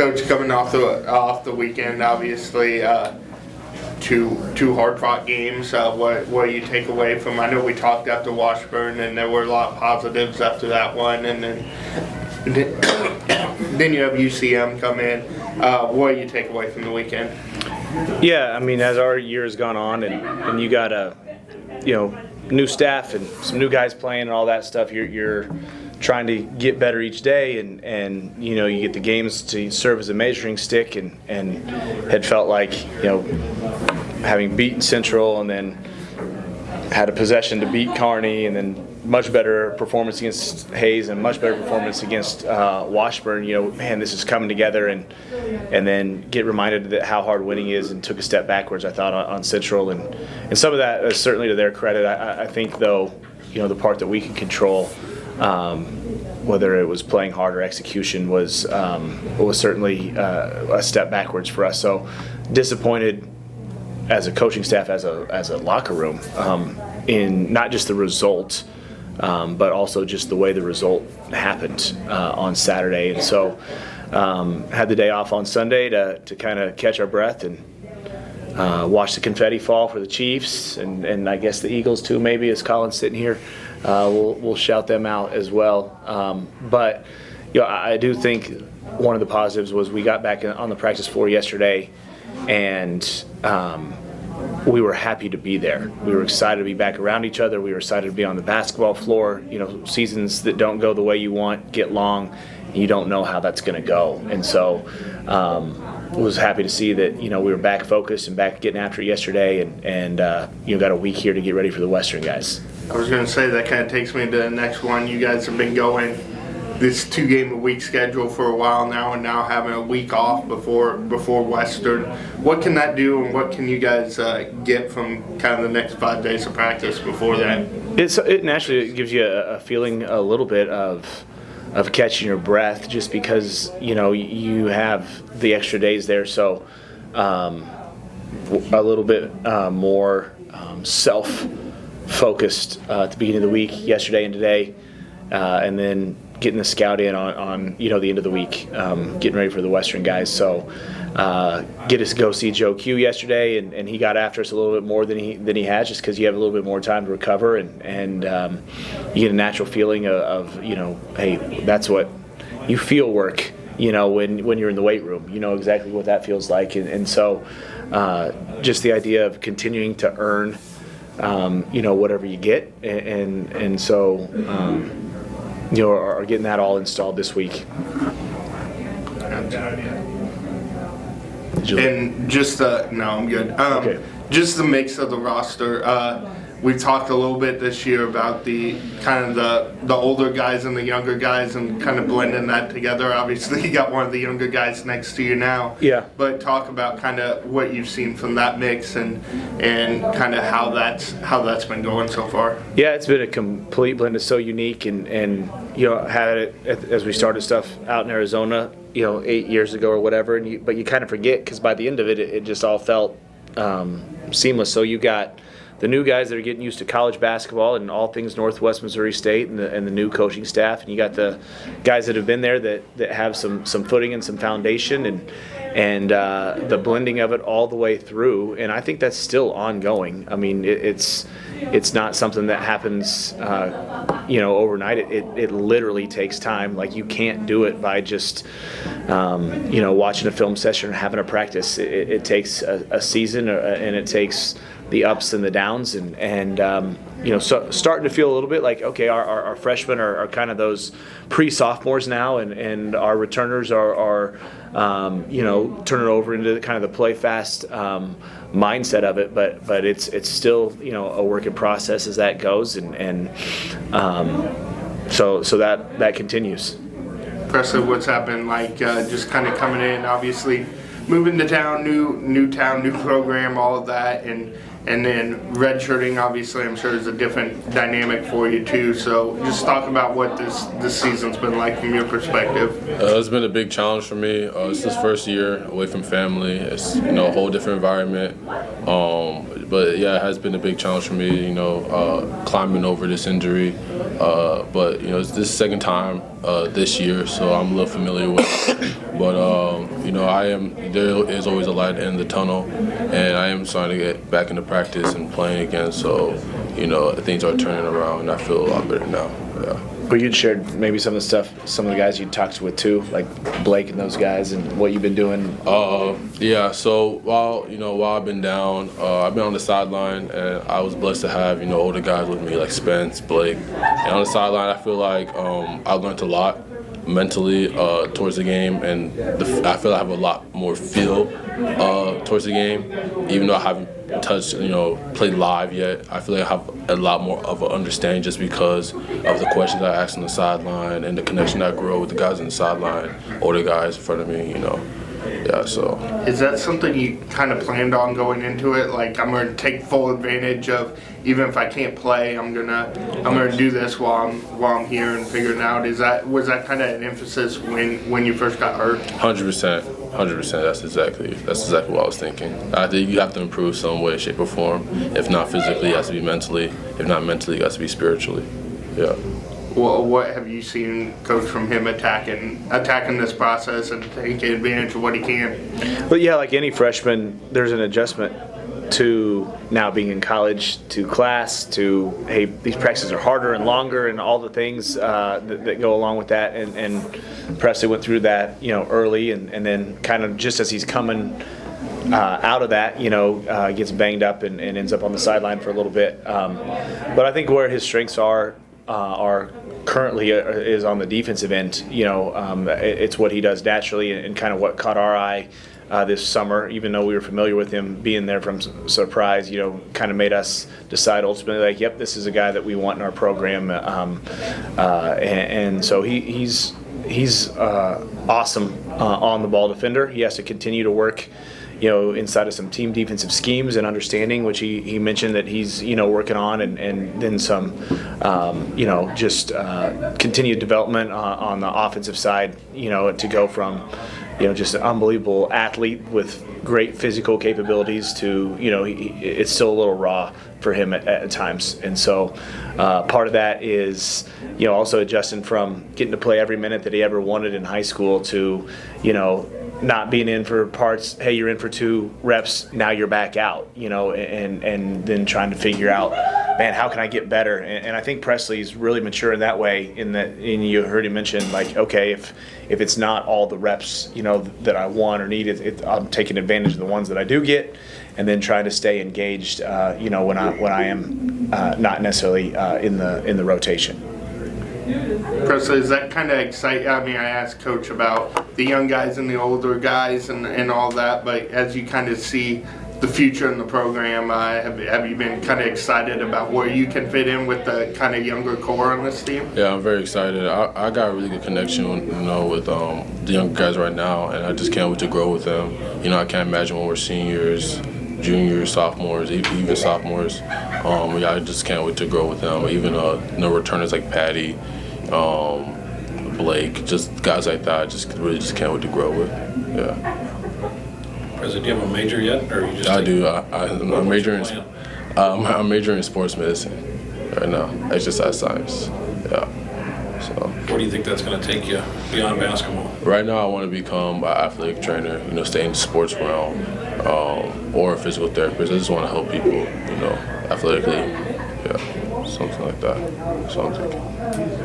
Coach, coming off the weekend, obviously, two hard-fought games. What do you take away from? I know we talked after Washburn, and there were a lot of positives after that one, and then you have UCM come in. What do you take away from the weekend? Yeah, I mean, as our year has gone on, and you got a new staff and some new guys playing and all that stuff, you're trying to get better each day, and you get the games to serve as a measuring stick, and had felt like having beaten Central and then had a possession to beat Kearney, and then much better performance against Hayes and much better performance against Washburn. Man, this is coming together, and then get reminded that how hard winning is, and took a step backwards, I thought, on Central, and some of that is certainly to their credit. I think, though, the part that we can control, whether it was playing hard or execution, was certainly a step backwards for us. So disappointed as a coaching staff, as a locker room, in not just the result, but also just the way the result happened on Saturday. And so had the day off on Sunday to kind of catch our breath and watch the confetti fall for the Chiefs, and I guess the Eagles too, maybe, as Colin's sitting here. We'll shout them out as well. But I do think one of the positives was we got back on the practice floor yesterday, and we were happy to be there. We were excited to be back around each other. We were excited to be on the basketball floor. Seasons that don't go the way you want get long, and you don't know how that's going to go. And so was happy to see that we were back focused and back getting after it yesterday, and got a week here to get ready for the Western guys. I was going to say that kind of takes me to the next one. You guys have been going this 2-game-a-week schedule for a while now, and now having a week off before Western. What can that do, and what can you guys get from kind of the next 5 days of practice before that? It naturally gives you a feeling a little bit of catching your breath, just because you have the extra days there. So a little bbit more self-focused at the beginning of the week, yesterday and today, and then getting the scout in on the end of the week, getting ready for the Western guys. So get us to go see Joe Q yesterday, and he got after us a little bit more than he has, just because you have a little bit more time to recover, and you get a natural feeling of hey, that's what you feel work, when you're in the weight room. You know exactly what that feels like, and so just the idea of continuing to earn whatever you get, and so are getting that all installed this week. And just I'm good. Okay. Just the mix of the roster. We've talked a little bit this year about the kind of the older guys and the younger guys, and kind of blending that together. Obviously, you got one of the younger guys next to you now. Yeah. But talk about kind of what you've seen from that mix, and kind of how that's been going so far. Yeah, it's been a complete blend. It's so unique, and had it as we started stuff out in Arizona, 8 years ago or whatever. But you kind of forget, because by the end of it, it just all felt seamless. So you got the new guys that are getting used to college basketball and all things Northwest Missouri State, and the new coaching staff, and you got the guys that have been there that have some footing and some foundation, and the blending of it all the way through. And I think that's still ongoing. I mean, it's not something that happens overnight. It literally takes time. Like, you can't do it by just watching a film session or having a practice. It takes a season, and it takes the ups and the downs, and so starting to feel a little bit like, okay, our freshmen are kind of those pre-sophomores now, and our returners are turning over into kind of the play fast mindset of it, but it's still a work in process as that goes, and so that continues. Presley, what's happened? Like, just kind of coming in, obviously moving to town, new town, new program, all of that, and then redshirting, obviously, I'm sure is a different dynamic for you too. So just talk about what this season's been like from your perspective. It's been a big challenge for me. It's this first year away from family. It's a whole different environment. But yeah, it has been a big challenge for me. Climbing over this injury. But it's this second time this year, so I'm a little familiar with it. But there is always a light in the tunnel, and I am starting to get back into practice and playing again. So things are turning around, and I feel a lot better now. Yeah. But you'd shared maybe some of the guys you talked with too, like Blake and those guys, and what you've been doing. Yeah. So while I've been down, I've been on the sideline, and I was blessed to have older guys with me like Spence, Blake, and on the sideline, I feel like I learned a lot mentally towards the game, and I feel I have a lot more feel towards the game, even though I haven't played live yet. I feel like I have a lot more of an understanding just because of the questions I asked on the sideline and the connection I grew with the guys on the sideline, older guys in front of me, Yeah, so. Is that something you kind of planned on going into it? Like, I'm going to take full advantage of, even if I can't play, I'm gonna do this while I'm here and figure it out. Was that kind of an emphasis when you first got hurt? 100%. That's exactly what I was thinking. I think you have to improve some way, shape, or form. If not physically, it has to be mentally. If not mentally, it has to be spiritually. Yeah. Well, what have you seen, Coach, from him attacking this process and taking advantage of what he can? But yeah, like any freshman, there's an adjustment to now being in college, to class, to, hey, these practices are harder and longer and all the things that go along with that. And Presley went through that, early, and then kind of just as he's coming out of that, gets banged up and ends up on the sideline for a little bit. But I think where his strengths are currently is on the defensive end. It's what he does naturally and kind of what caught our eye this summer, even though we were familiar with him being there from Surprise, kind of made us decide ultimately, like, yep, this is a guy that we want in our program. And so he's awesome on the ball defender. He has to continue to work inside of some team defensive schemes and understanding, which he mentioned that he's, working on, and then some, just continued development on the offensive side, to go from, just an unbelievable athlete with great physical capabilities to, it's still a little raw for him at times. And so part of that is, also adjusting from getting to play every minute that he ever wanted in high school to, not being in for parts. Hey, you're in for 2 reps. Now you're back out. And then trying to figure out, man, how can I get better? And I think Presley's really mature in that way. And you heard him mention, like, okay, if it's not all the reps, that I want or need, I'm taking advantage of the ones that I do get, and then trying to stay engaged, when I am not necessarily in the rotation. Presley, is that kind of exciting? I mean, I asked Coach about the young guys and the older guys and all that, but as you kind of see the future in the program, have you been kind of excited about where you can fit in with the kind of younger core on this team? Yeah, I'm very excited. I got a really good connection, with the young guys right now, and I just can't wait to grow with them. I can't imagine when we're seniors, juniors, sophomores, even sophomores. I just can't wait to grow with them. Even returners like Patty, Blake, just guys like that. I just can't wait to grow with. Yeah. Presley, do you have a major yet, or you just? I do. I'm majoring in sports medicine right now, exercise science. Yeah. So. Where do you think that's going to take you beyond basketball? Right now, I want to become an athletic trainer. stay in the sports realm, or a physical therapist. I just want to help people, athletically. Yeah, something like that. So I'm thinking.